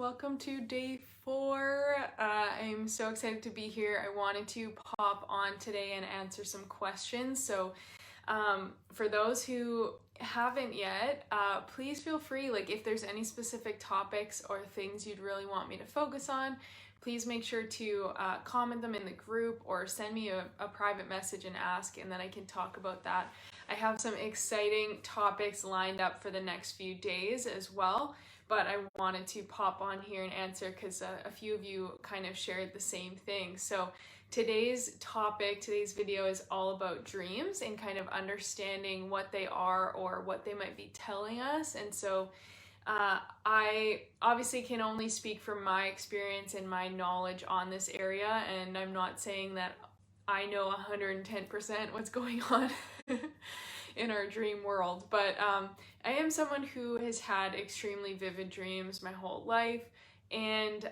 welcome to day 4. I'm so excited to be here. I wanted to pop on today and answer some questions. So for those who haven't yet, please feel free, like if there's any specific topics or things you'd really want me to focus on, please make sure to comment them in the group or send me a private message and ask, and then I can talk about that. I have some exciting topics lined up for the next few days as well, but I wanted to pop on here and answer because a few of you kind of shared the same thing. So today's video is all about dreams and kind of understanding what they are or what they might be telling us. And so I obviously can only speak from my experience and my knowledge on this area, and I'm not saying that I know 110% what's going on in our dream world, but I am someone who has had extremely vivid dreams my whole life, and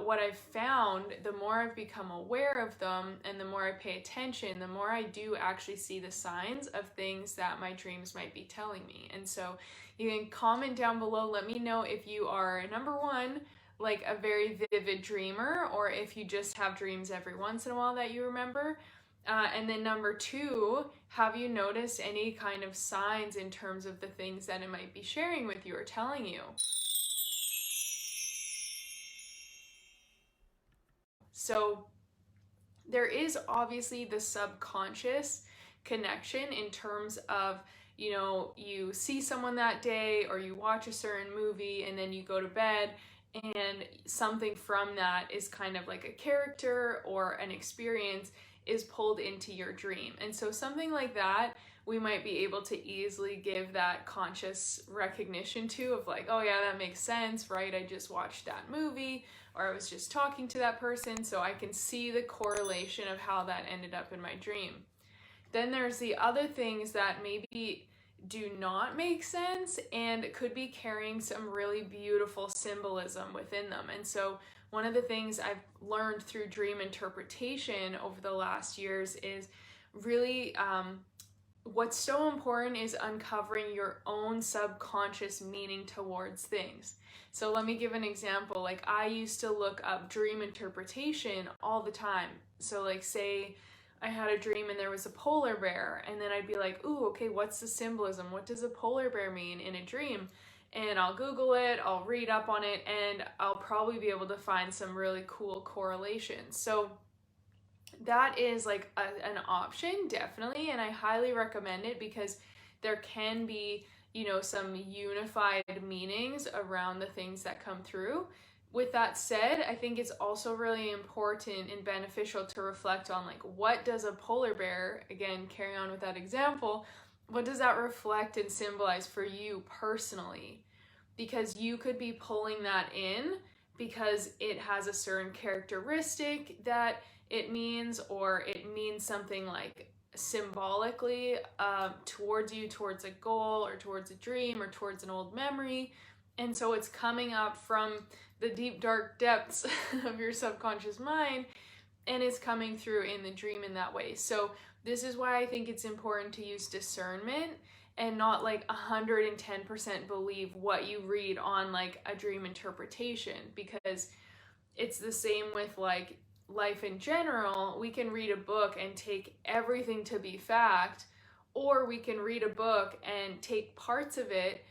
what I've found, the more I've become aware of them and the more I pay attention, the more I do actually see the signs of things that my dreams might be telling me. And so you can comment down below, let me know if you are, number one, like a very vivid dreamer, or if you just have dreams every once in a while that you remember. And then number two, have you noticed any kind of signs in terms of the things that it might be sharing with you or telling you? So there is obviously the subconscious connection in terms of, you know, you see someone that day or you watch a certain movie and then you go to bed and something from that is kind of like a character or an experience is pulled into your dream. And so something like that, we might be able to easily give that conscious recognition to, of like, oh yeah, that makes sense, right? I just watched that movie, or I was just talking to that person, so I can see the correlation of how that ended up in my dream. Then there's the other things that maybe do not make sense and could be carrying some really beautiful symbolism within them. And so one of the things I've learned through dream interpretation over the last years is really what's so important is uncovering your own subconscious meaning towards things. So let me give an example. Like, I used to look up dream interpretation all the time. So like, say I had a dream and there was a polar bear, and then I'd be like, ooh, okay, what's the symbolism? What does a polar bear mean in a dream? And I'll Google it, I'll read up on it, and I'll probably be able to find some really cool correlations. So that is like an option, definitely, and I highly recommend it because there can be, you know, some unified meanings around the things that come through. With that said, I think it's also really important and beneficial to reflect on, like, what does a polar bear, again, carry on with that example, what does that reflect and symbolize for you personally? Because you could be pulling that in because it has a certain characteristic that it means, or it means something like symbolically towards you, towards a goal or towards a dream or towards an old memory. And so it's coming up from the deep, dark depths of your subconscious mind, and it's coming through in the dream in that way. So this is why I think it's important to use discernment and not like 110% believe what you read on like a dream interpretation, because it's the same with like life in general. We can read a book and take everything to be fact, or we can read a book and take parts of it,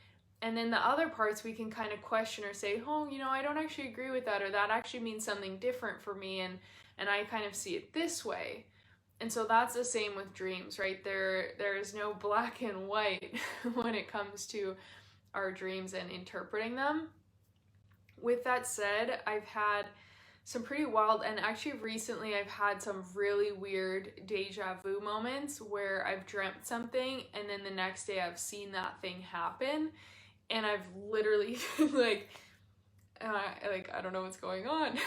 and then the other parts we can kind of question or say, oh, you know, I don't actually agree with that, or that actually means something different for me, and I kind of see it this way. And so that's the same with dreams, right? There is no black and white when it comes to our dreams and interpreting them. With that said, I've had some pretty wild, and actually recently I've had some really weird deja vu moments where I've dreamt something and then the next day I've seen that thing happen, and I've literally like I don't know what's going on.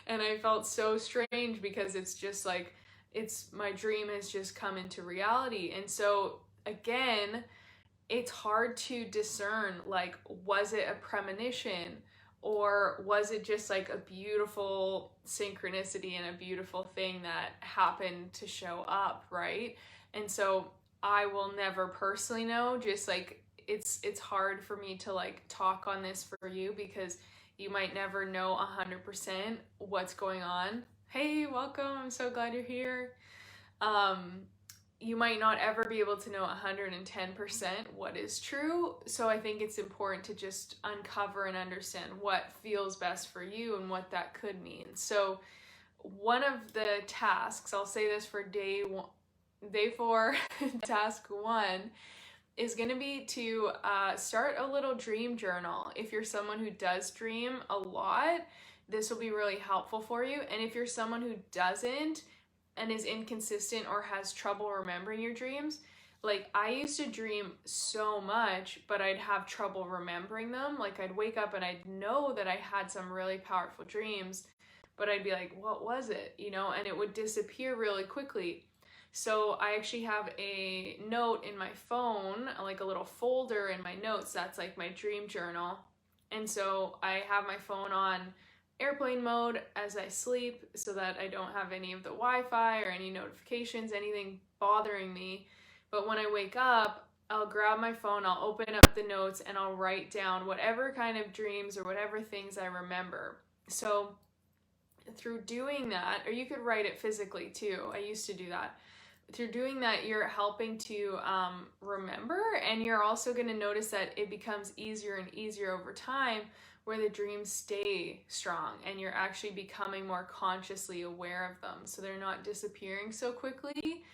And I felt so strange because it's just like, my dream has just come into reality. And so again, it's hard to discern, like, was it a premonition, or was it just like a beautiful synchronicity and a beautiful thing that happened to show up, right? And so I will never personally know, just like it's hard for me to like talk on this for you because you might never know 100% what's going on. Hey, welcome. I'm so glad you're here. You might not ever be able to know 110% what is true. So I think it's important to just uncover and understand what feels best for you and what that could mean. So one of the tasks, I'll say this for day 4, task 1, is going to be to start a little dream journal. If you're someone who does dream a lot, this will be really helpful for you. And if you're someone who doesn't and is inconsistent or has trouble remembering your dreams, like I used to dream so much, but I'd have trouble remembering them. Like I'd wake up and I'd know that I had some really powerful dreams, but I'd be like, what was it? You know, and it would disappear really quickly. So I actually have a note in my phone, like a little folder in my notes that's like my dream journal. And so I have my phone on airplane mode as I sleep so that I don't have any of the Wi-Fi or any notifications, anything bothering me. But when I wake up, I'll grab my phone, I'll open up the notes, and I'll write down whatever kind of dreams or whatever things I remember. So through doing that, or you could write it physically too. I used to do that. Through doing that, you're helping to remember, and you're also going to notice that it becomes easier and easier over time where the dreams stay strong and you're actually becoming more consciously aware of them, so they're not disappearing so quickly.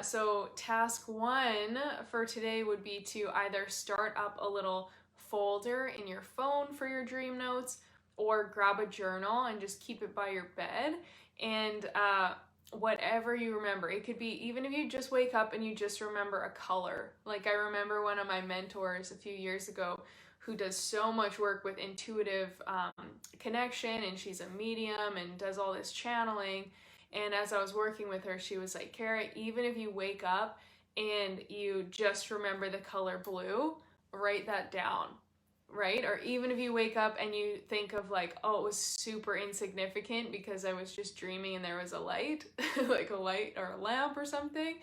So task 1 for today would be to either start up a little folder in your phone for your dream notes, or grab a journal and just keep it by your bed, and whatever you remember. It could be even if you just wake up and you just remember a color. Like I remember one of my mentors a few years ago who does so much work with intuitive connection, and she's a medium and does all this channeling. And as I was working with her, she was like, Kara, even if you wake up and you just remember the color blue, write that down. Right? Or even if you wake up and you think of like, oh, it was super insignificant because I was just dreaming and there was a light, like a light or a lamp or something.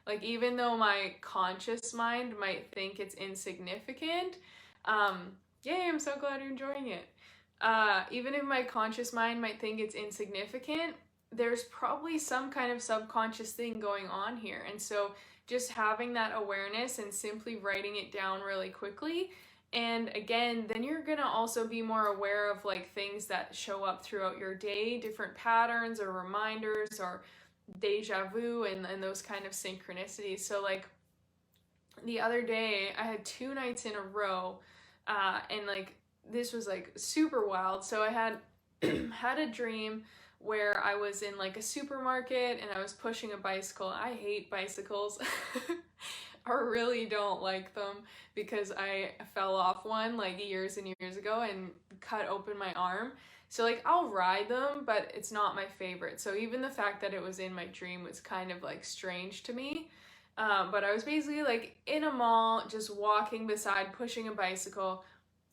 Like even though my conscious mind might think it's insignificant, yay, I'm so glad you're enjoying it. Even if my conscious mind might think it's insignificant, there's probably some kind of subconscious thing going on here. And so just having that awareness and simply writing it down really quickly. And again, then you're going to also be more aware of like things that show up throughout your day, different patterns or reminders or deja vu and those kind of synchronicities. So like the other day I had 2 nights in a row and like this was like super wild. So I had had a dream where I was in like a supermarket and I was pushing a bicycle. I hate bicycles. I really don't like them because I fell off one like years and years ago and cut open my arm. So like I'll ride them, but it's not my favorite. So even the fact that it was in my dream was kind of like strange to me. But I was basically like in a mall, just walking beside, pushing a bicycle.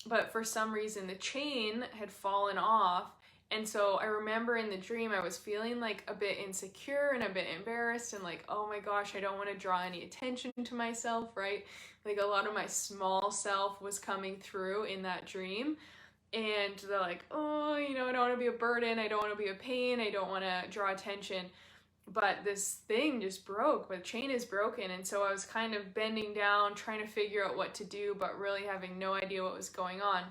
But for some reason the chain had fallen off. And so I remember in the dream I was feeling like a bit insecure and a bit embarrassed and like, oh my gosh, I don't want to draw any attention to myself, right? Like a lot of my small self was coming through in that dream. And they're like, oh, you know, I don't want to be a burden. I don't want to be a pain. I don't want to draw attention. But this thing just broke. The chain is broken. And so I was kind of bending down, trying to figure out what to do, but really having no idea what was going on.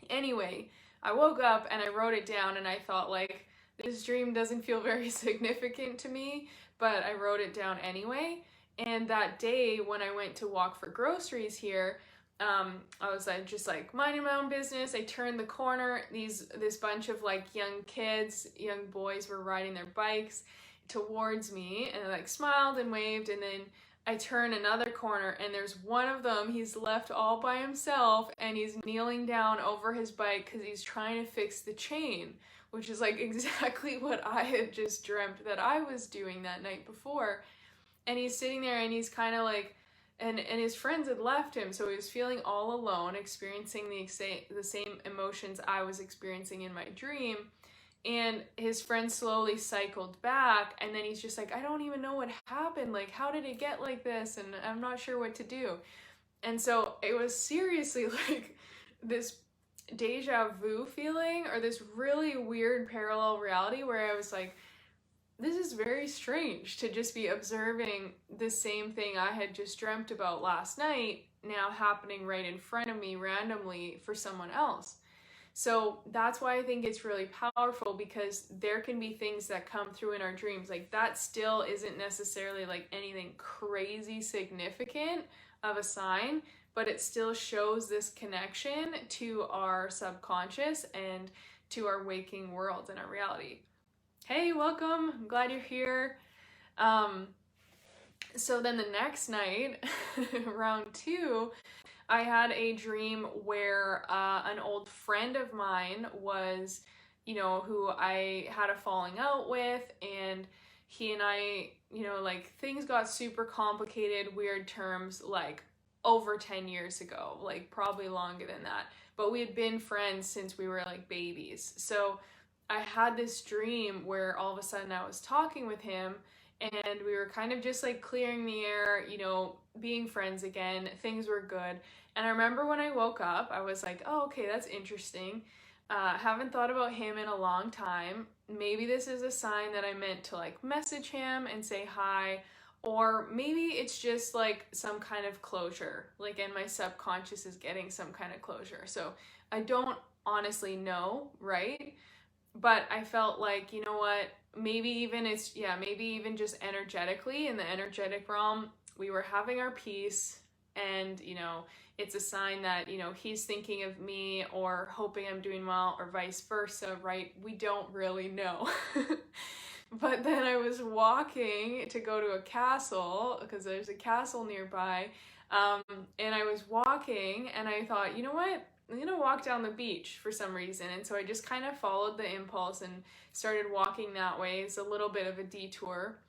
Anyway, I woke up and I wrote it down and I thought like, this dream doesn't feel very significant to me, but I wrote it down anyway. And that day when I went to walk for groceries here, I was just like minding my own business. I turned the corner. This bunch of like young kids, young boys were riding their bikes towards me and I like smiled and waved, and then I turn another corner and there's one of them, he's left all by himself and he's kneeling down over his bike because he's trying to fix the chain, which is like exactly what I had just dreamt that I was doing that night before. And he's sitting there and he's kind of like, and his friends had left him, so he was feeling all alone, experiencing the same emotions I was experiencing in my dream. And his friend slowly cycled back, and then he's just like, I don't even know what happened. Like, how did it get like this? And I'm not sure what to do. And so it was seriously like this deja vu feeling, or this really weird parallel reality where I was like, this is very strange to just be observing the same thing I had just dreamt about last night now happening right in front of me randomly for someone else. So that's why I think it's really powerful, because there can be things that come through in our dreams. Like, that still isn't necessarily like anything crazy significant of a sign, but it still shows this connection to our subconscious and to our waking world and our reality. Hey, welcome. I'm glad you're here. Um, so then the next night, round two, I had a dream where an old friend of mine was, who I had a falling out with, and he and I, like, things got super complicated, weird terms, like over 10 years ago, like probably longer than that. But we had been friends since we were like babies. So I had this dream where all of a sudden I was talking with him, and we were kind of just like clearing the air, being friends again. Things were good. And I remember when I woke up, I was like, oh, okay, that's interesting. Haven't thought about him in a long time. Maybe this is a sign that I meant to like message him and say hi. Or maybe it's just like some kind of closure, like, and my subconscious is getting some kind of closure. So I don't honestly know, right? But I felt like, you know what, maybe even just energetically, in the energetic realm, we were having our peace, and it's a sign that he's thinking of me or hoping I'm doing well, or vice versa, right? We don't really know. But then I was walking to go to a castle, because there's a castle nearby, and I was walking and I thought, you know what, I'm gonna walk down the beach for some reason. And so I just kind of followed the impulse and started walking that way. It's a little bit of a detour.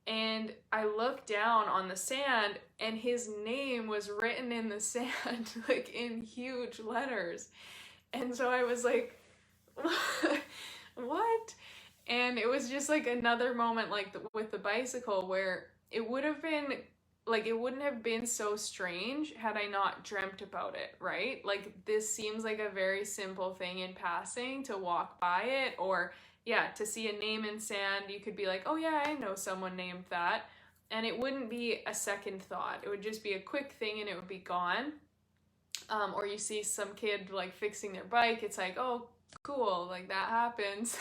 And I looked down on the sand, and his name was written in the sand, like in huge letters. And so I was like, what? And it was just like another moment, like with the bicycle, where it would have been like, it wouldn't have been so strange had I not dreamt about it, right? Like, this seems like a very simple thing in passing to walk by it, or yeah, to see a name in sand, you could be like, oh yeah, I know someone named that. And it wouldn't be a second thought. It would just be a quick thing and it would be gone. Or you see some kid like fixing their bike, it's like, oh, cool, like that happens.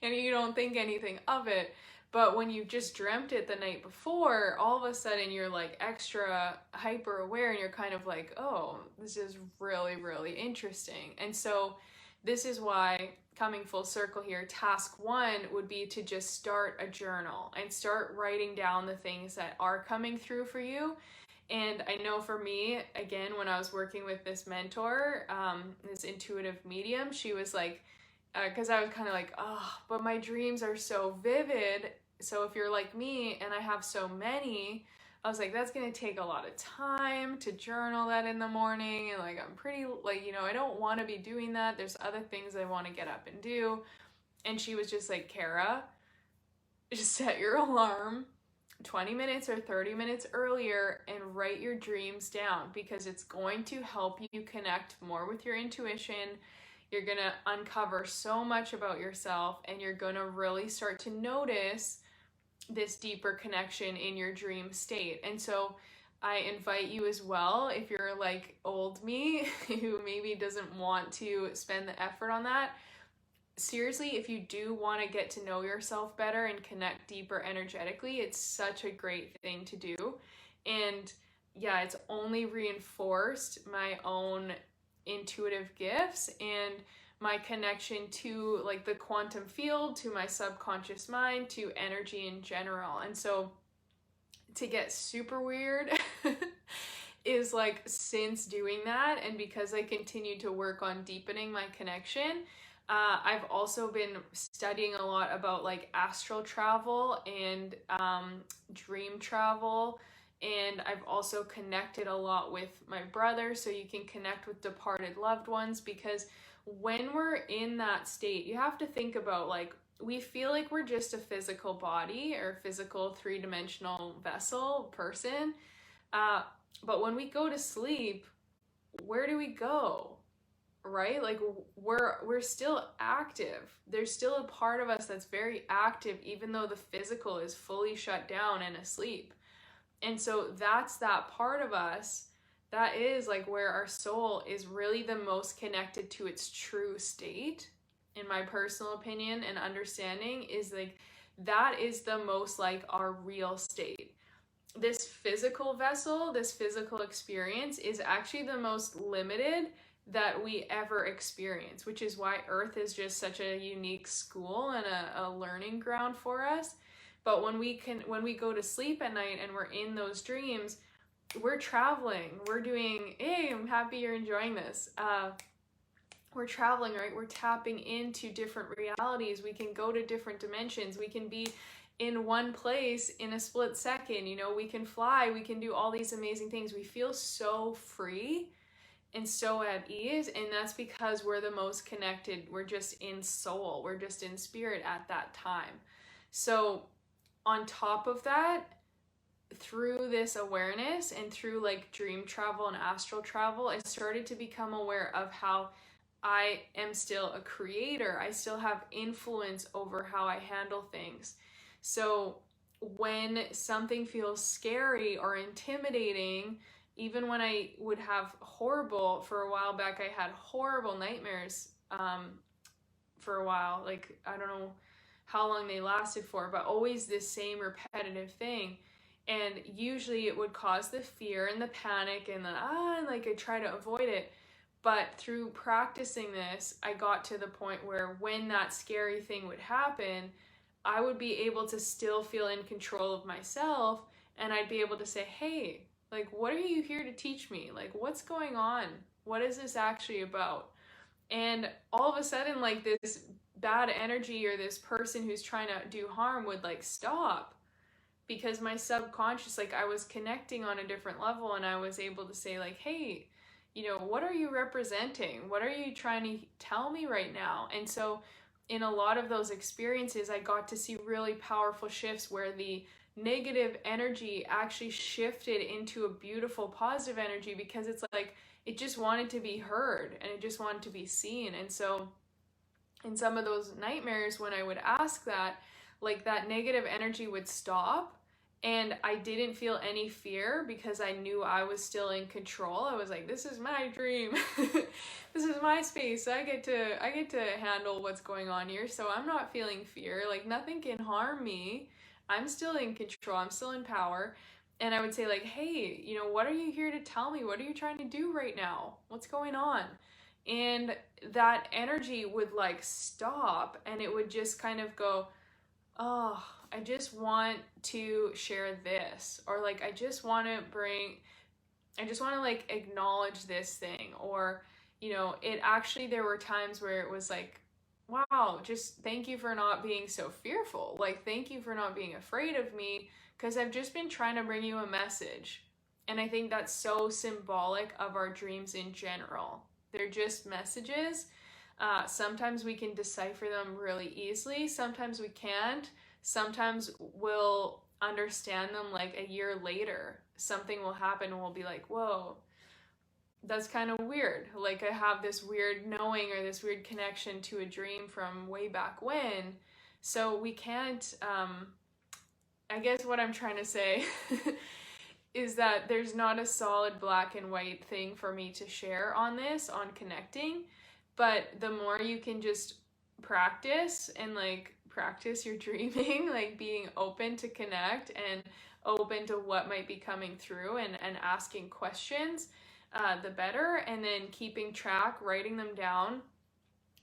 And you don't think anything of it. But when you just dreamt it the night before, all of a sudden you're like extra hyper aware, and you're kind of like, oh, this is really, really interesting. And so this is why, coming full circle here, task one would be to just start a journal and start writing down the things that are coming through for you. And I know for me, again, when I was working with this mentor, this intuitive medium, she was like, because I was kind of like, oh, but my dreams are so vivid. So if you're like me and I have so many, I was like, that's going to take a lot of time to journal that in the morning. And like, I'm pretty, like, I don't want to be doing that. There's other things I want to get up and do. And she was just like, Kara, just set your alarm 20 minutes or 30 minutes earlier and write your dreams down, because it's going to help you connect more with your intuition. You're going to uncover so much about yourself, and you're going to really start to notice this deeper connection in your dream state. And so I invite you as well, if you're like old me who maybe doesn't want to spend the effort on that, seriously, if you do want to get to know yourself better and connect deeper energetically, it's such a great thing to do. And yeah, it's only reinforced my own intuitive gifts and my connection to like the quantum field, to my subconscious mind, to energy in general. And so to get super weird is like, since doing that, and because I continue to work on deepening my connection, I've also been studying a lot about like astral travel and dream travel. And I've also connected a lot with my brother, so you can connect with departed loved ones, because when we're in that state, you have to think about, like, we feel like we're just a physical body or physical three-dimensional vessel person. But when we go to sleep, where do we go? Right? Like we're still active. There's still a part of us that's very active, even though the physical is fully shut down and asleep. And so that's that part of us that is like where our soul is really the most connected to its true state, in my personal opinion and understanding, is like that is the most like our real state. This physical vessel, this physical experience is actually the most limited that we ever experience, which is why Earth is just such a unique school and a learning ground for us. But when we go to sleep at night and we're in those dreams, we're traveling. We're doing, hey, I'm happy you're enjoying this. We're traveling, right? We're tapping into different realities. We can go to different dimensions. We can be in one place in a split second. You know, we can fly. We can do all these amazing things. We feel so free and so at ease, and that's because we're the most connected. We're just in soul. We're just in spirit at that time. So on top of that, through this awareness and through like dream travel and astral travel, I started to become aware of how I am still a creator. I still have influence over how I handle things. So when something feels scary or intimidating, even when I would have horrible, for a while back, I had horrible nightmares for a while. Like, I don't know how long they lasted for, but always this same repetitive thing. And usually it would cause the fear and the panic and the, like I try to avoid it. But through practicing this, I got to the point where when that scary thing would happen, I would be able to still feel in control of myself, and I'd be able to say, hey, like, what are you here to teach me? Like, what's going on? What is this actually about? And all of a sudden, like, this bad energy or this person who's trying to do harm would like stop, because my subconscious, like, I was connecting on a different level, and I was able to say like, hey, you know, what are you representing? What are you trying to tell me right now? And so in a lot of those experiences, I got to see really powerful shifts where the negative energy actually shifted into a beautiful positive energy, because it's like it just wanted to be heard and it just wanted to be seen. And so in some of those nightmares, when I would ask that, like, that negative energy would stop, and I didn't feel any fear because I knew I was still in control. I was like, this is my dream. This is my space. I get to handle what's going on here. So I'm not feeling fear. Like, nothing can harm me. I'm still in control. I'm still in power. And I would say like, hey, you know, what are you here to tell me? What are you trying to do right now? What's going on? And that energy would like stop, and it would just kind of go, oh, I just want to share this, or like I just want to like acknowledge this thing. Or, you know, it actually, there were times where it was like, wow, just thank you for not being so fearful. Like, thank you for not being afraid of me, because I've just been trying to bring you a message. And I think that's so symbolic of our dreams in general. They're just messages. Sometimes we can decipher them really easily. Sometimes we can't. Sometimes we'll understand them like a year later. Something will happen and we'll be like, whoa, that's kind of weird. Like, I have this weird knowing or this weird connection to a dream from way back when. So we can't, I guess what I'm trying to say is that there's not a solid black and white thing for me to share on this, on connecting. But the more you can just practice and like practice your dreaming, like being open to connect and open to what might be coming through, and asking questions, the better. And then keeping track, writing them down,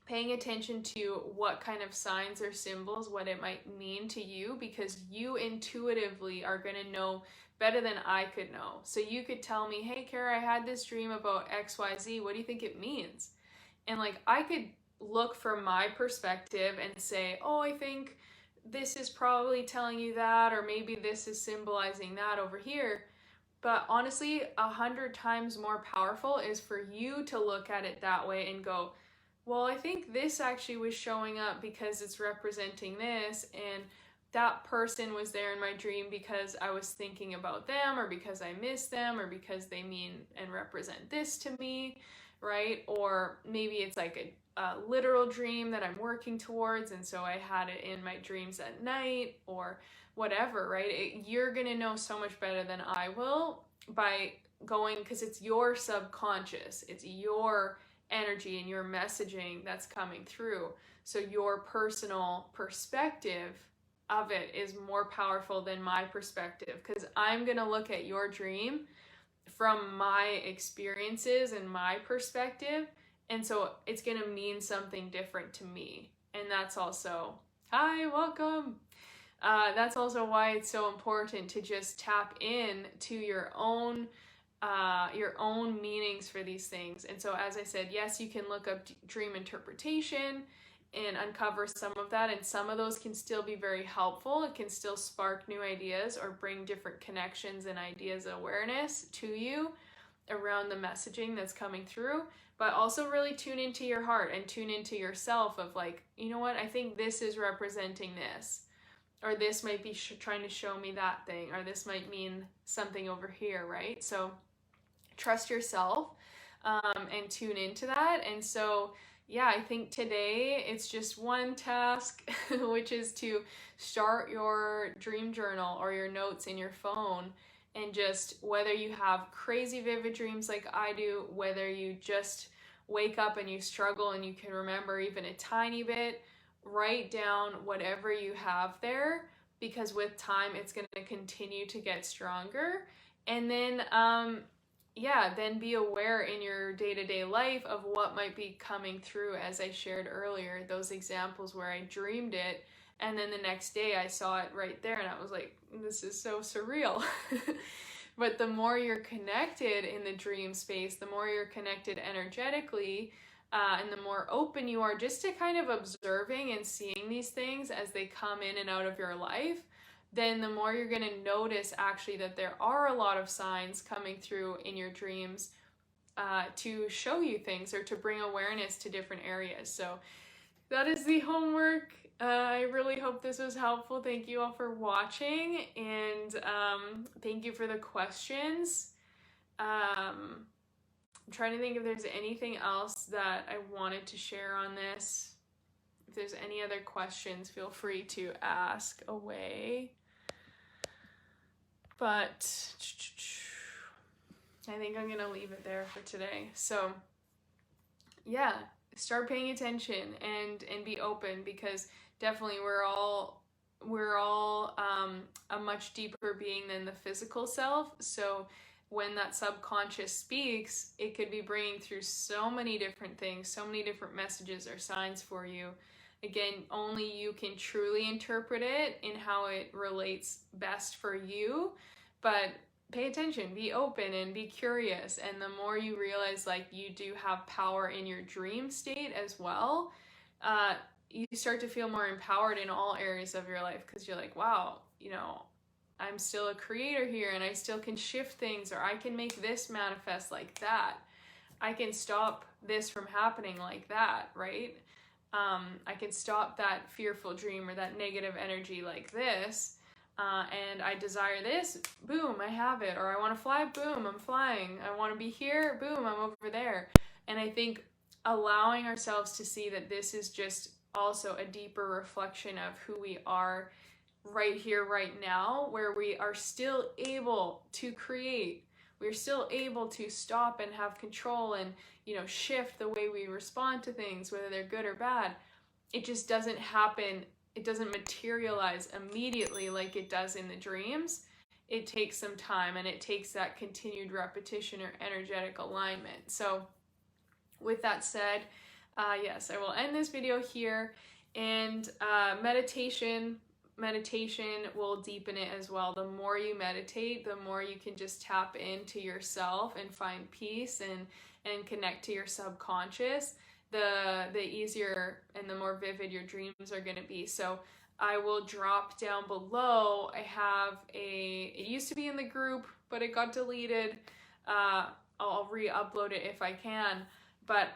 paying attention to what kind of signs or symbols, what it might mean to you, because you intuitively are going to know better than I could know. So you could tell me, hey, Kara, I had this dream about XYZ. What do you think it means? And like, I could look from my perspective and say, oh, I think this is probably telling you that, or maybe this is symbolizing that over here. But honestly, 100 times more powerful is for you to look at it that way and go, well, I think this actually was showing up because it's representing this, and that person was there in my dream because I was thinking about them, or because I miss them, or because they mean and represent this to me, right? Or maybe it's like a literal dream that I'm working towards, and so I had it in my dreams at night, or whatever, right? You're gonna know so much better than I will by going, because it's your subconscious, it's your energy and your messaging that's coming through. So your personal perspective of it is more powerful than my perspective, because I'm going to look at your dream from my experiences and my perspective, and so it's going to mean something different to me. And that's also, hi, welcome. That's also why it's so important to just tap in to your own meanings for these things. And so, as I said, yes, you can look up dream interpretation and uncover some of that, and some of those can still be very helpful. It can still spark new ideas or bring different connections and ideas and awareness to you around the messaging that's coming through. But also really tune into your heart and tune into yourself of like, you know what, I think this is representing this, or this might be trying to show me that thing, or this might mean something over here, right? So trust yourself, and tune into that. And so, yeah, I think today it's just one task, which is to start your dream journal or your notes in your phone. And just, whether you have crazy vivid dreams like I do, whether you just wake up and you struggle and you can remember even a tiny bit, write down whatever you have there, because with time it's going to continue to get stronger. And then then be aware in your day-to-day life of what might be coming through. As I shared earlier, those examples where I dreamed it and then the next day I saw it right there, and I was like, this is so surreal. But the more you're connected in the dream space, the more you're connected energetically, and the more open you are just to kind of observing and seeing these things as they come in and out of your life, then the more you're going to notice actually that there are a lot of signs coming through in your dreams, to show you things or to bring awareness to different areas. So that is the homework. I really hope this was helpful. Thank you all for watching, and thank you for the questions. I'm trying to think if there's anything else that I wanted to share on this. If there's any other questions, feel free to ask away. But I think I'm going to leave it there for today. So yeah, start paying attention and be open, because definitely we're all a much deeper being than the physical self. So when that subconscious speaks, it could be bringing through so many different things, so many different messages or signs for you. Again, only you can truly interpret it in how it relates best for you, but pay attention, be open, and be curious. And the more you realize like you do have power in your dream state as well, you start to feel more empowered in all areas of your life, because you're like, wow, you know, I'm still a creator here, and I still can shift things, or I can make this manifest like that. I can stop this from happening like that, right? I can stop that fearful dream or that negative energy like this, and I desire this, boom, I have it. Or I want to fly, boom, I'm flying. I want to be here, boom, I'm over there. And I think allowing ourselves to see that this is just also a deeper reflection of who we are right here, right now, where we are still able to create. We're still able to stop and have control and, you know, shift the way we respond to things, whether they're good or bad. It just doesn't happen. It doesn't materialize immediately like it does in the dreams. It takes some time, and it takes that continued repetition or energetic alignment. So with that said, yes, I will end this video here, and meditation will deepen it as well. The more you meditate, the more you can just tap into yourself and find peace and connect to your subconscious, the easier and the more vivid your dreams are going to be. So I will drop down below. I have it used to be in the group, but it got deleted. I'll re-upload it if I can. But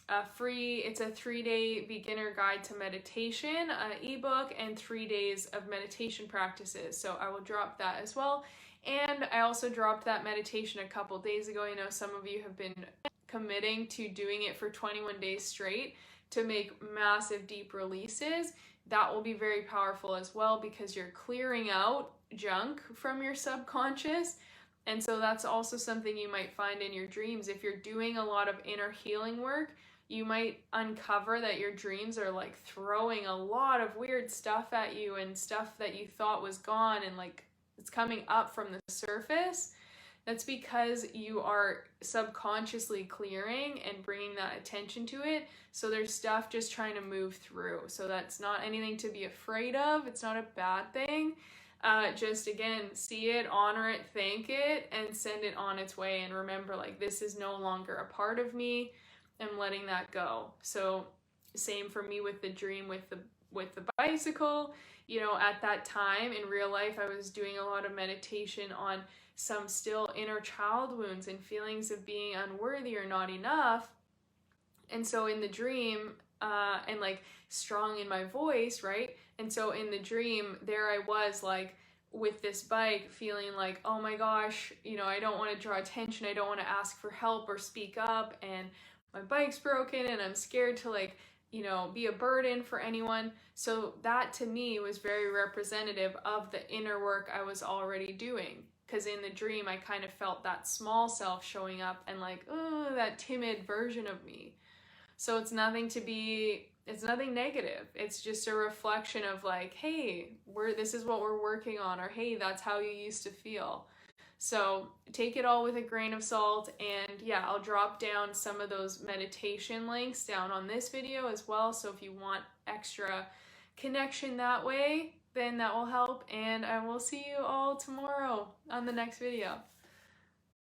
it's a 3-day beginner guide to meditation ebook and 3 days of meditation practices. So I will drop that as well. And I also dropped that meditation a couple days ago. I know some of you have been committing to doing it for 21 days straight to make massive deep releases. That will be very powerful as well because you're clearing out junk from your subconscious. And so that's also something you might find in your dreams. If you're doing a lot of inner healing work, you might uncover that your dreams are like throwing a lot of weird stuff at you and stuff that you thought was gone and like it's coming up from the surface. That's because you are subconsciously clearing and bringing that attention to it. So there's stuff just trying to move through. So that's not anything to be afraid of. It's not a bad thing. Just again, see it, honor it, thank it, and send it on its way. And remember, like, this is no longer a part of me. I'm letting that go. So same for me with the dream with the bicycle. You know, at that time in real life, I was doing a lot of meditation on some still inner child wounds and feelings of being unworthy or not enough. And so in the dream, and like strong in my voice, right? And so in the dream, there I was like with this bike feeling like, oh my gosh, you know, I don't want to draw attention. I don't want to ask for help or speak up. And my bike's broken and I'm scared to like, you know, be a burden for anyone. So that to me was very representative of the inner work I was already doing. Because in the dream, I kind of felt that small self showing up and like, oh, that timid version of me. So it's nothing negative. It's just a reflection of like, hey, this is what we're working on, or hey, that's how you used to feel. So take it all with a grain of salt. And yeah, I'll drop down some of those meditation links down on this video as well. So if you want extra connection that way, then that will help. And I will see you all tomorrow on the next video.